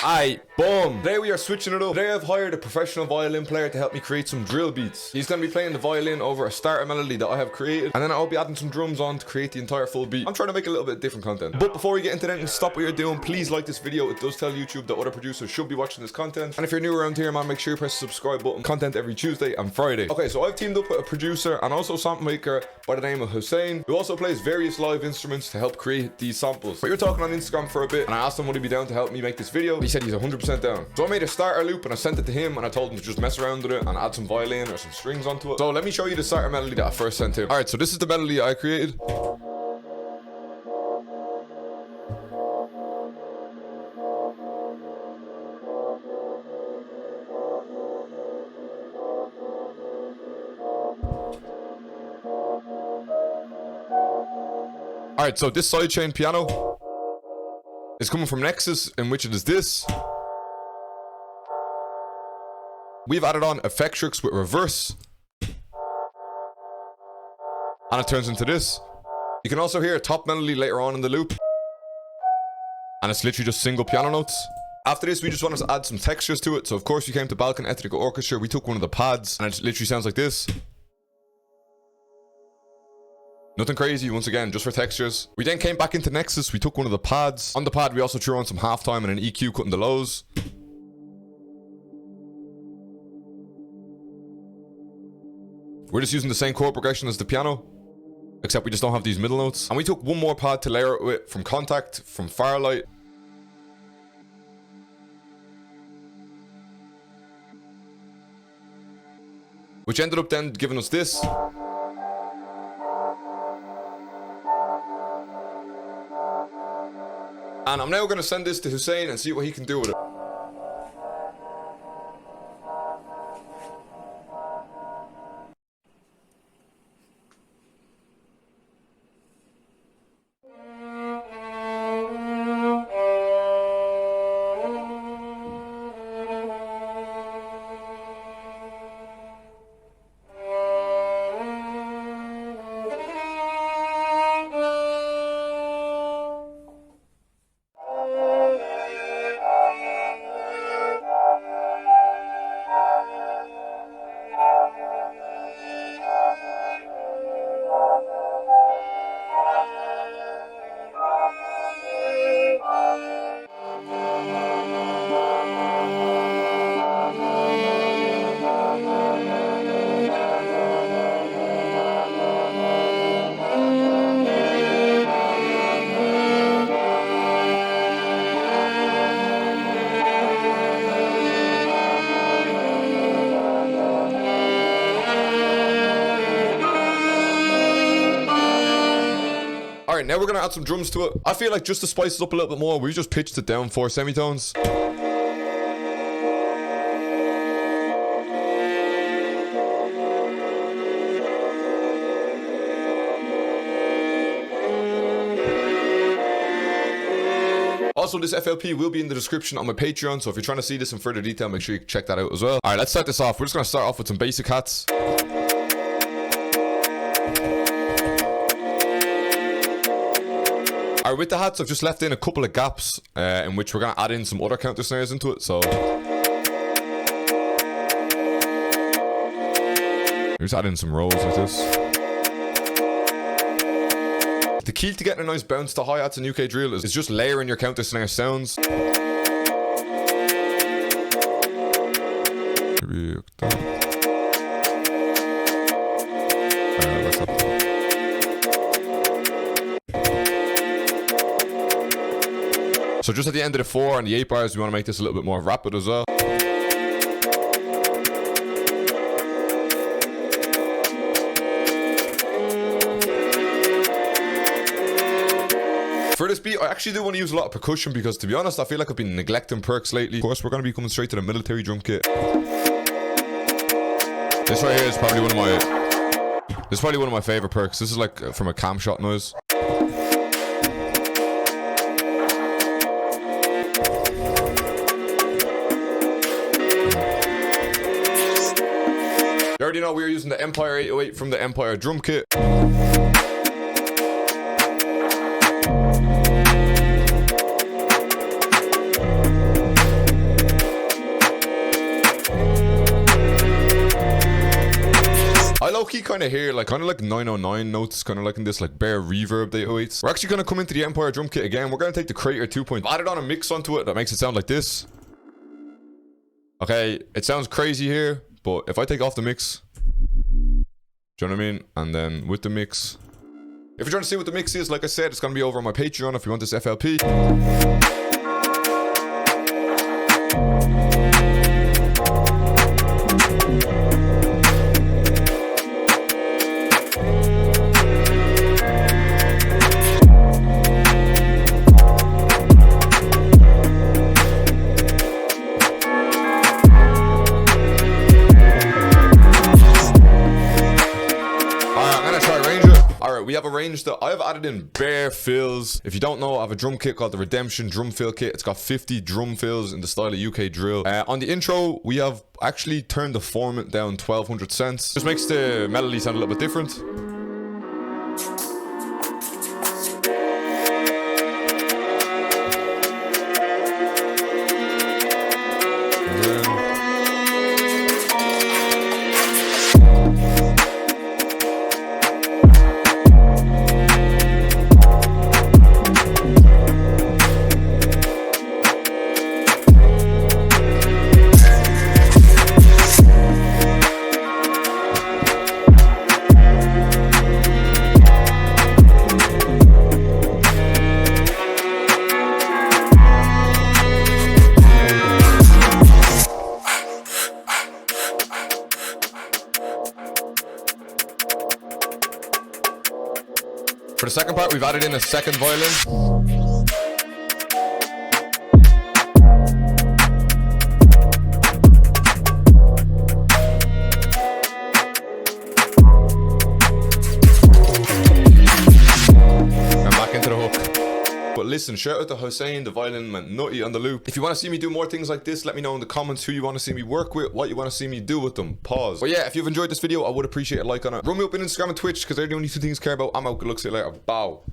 Aye, boom. Today we are switching it up. Today I've hired a professional violin player to help me create some drill beats. He's going to be playing the violin over a starter melody that I have created, and then I'll be adding some drums on to create the entire full beat. I'm trying to make a little bit different content. But before we get into that and stop what you're doing, please like this video. It does tell YouTube that other producers should be watching this content. And if you're new around here, man, make sure you press the subscribe button. Content every Tuesday and Friday. Okay, so I've teamed up with a producer and also sample maker by the name of Hussein, who also plays various live instruments to help create these samples. But you're talking on Instagram for a bit, and I asked him would he be down to help me make this video. He said he's 100% down. So I made a starter loop and I sent it to him, and I told him to just mess around with it and add some violin or some strings onto it. So let me show you the starter melody that I first sent him. Alright, so this is the melody I created. Alright, so this sidechain piano is coming from Nexus, in which it is this. We've added on Effectrix with reverse, and it turns into this. You can also hear a top melody later on in the loop, and it's literally just single piano notes. After this, we just wanted to add some textures to it, so of course we came to Balkan Ethnic Orchestra. We took one of the pads, and it literally sounds like this. Nothing crazy, once again, just for textures. We then came back into Nexus, we took one of the pads. On the pad, we also threw on some halftime and an EQ cutting the lows. We're just using the same chord progression as the piano, except we just don't have these middle notes. And we took one more pad to layer it with from Contact, from Firelight. Which ended up then giving us this. And I'm now going to send this to Hussein and see what he can do with it. Alright, now we're gonna add some drums to it. I feel like just to spice it up a little bit more, we just pitched it down 4 semitones. Also, this FLP will be in the description on my Patreon, so if you're trying to see this in further detail, make sure you check that out as well. Alright, let's start this off. We're just gonna start off with some basic hats. Alright, with the hats, I've just left in a couple of gaps in which we're going to add in some other counter snares into it, so just add in some rolls like this. The key to getting a nice bounce to hi-hats in UK drill is just layering your counter snare sounds. So just at the end of the 4 and the 8 bars, we want to make this a little bit more rapid as well. For this beat, I actually do want to use a lot of percussion because, to be honest, I feel like I've been neglecting perks lately. Of course, we're going to be coming straight to the military drum kit. This right here is probably one of my favorite perks. This is like from a cam shot noise. You already know we are using the Empire 808 from the Empire drum kit. low-key kind of hear like kind of like 909 notes, kind of like in this like bare reverb the 808s. We're actually gonna come into the Empire drum kit again. We're gonna take the Creator 2.0, added on a mix onto it that makes it sound like this. Okay, it sounds crazy here, but if I take off the mix, do you know what I mean? And then with the mix, if you're trying to see what the mix is, like I said, it's gonna be over on my Patreon if you want this FLP. We have arranged that I have added in bare fills. If you don't know, I have a drum kit called the Redemption Drum Fill Kit. It's got 50 drum fills in the style of UK drill. On the intro, we have actually turned the formant down 1200 cents. Just makes the melody sound a little bit different. For the second part, we've added in a second violin. But listen, shout out to Hussein, the violin man, nutty on the loop. If you want to see me do more things like this, let me know in the comments who you want to see me work with, what you want to see me do with them. Pause. But yeah, if you've enjoyed this video, I would appreciate a like on it. Run me up on Instagram and Twitch, because they're the only two things I care about. I'm out. Good luck. See you later. Bow.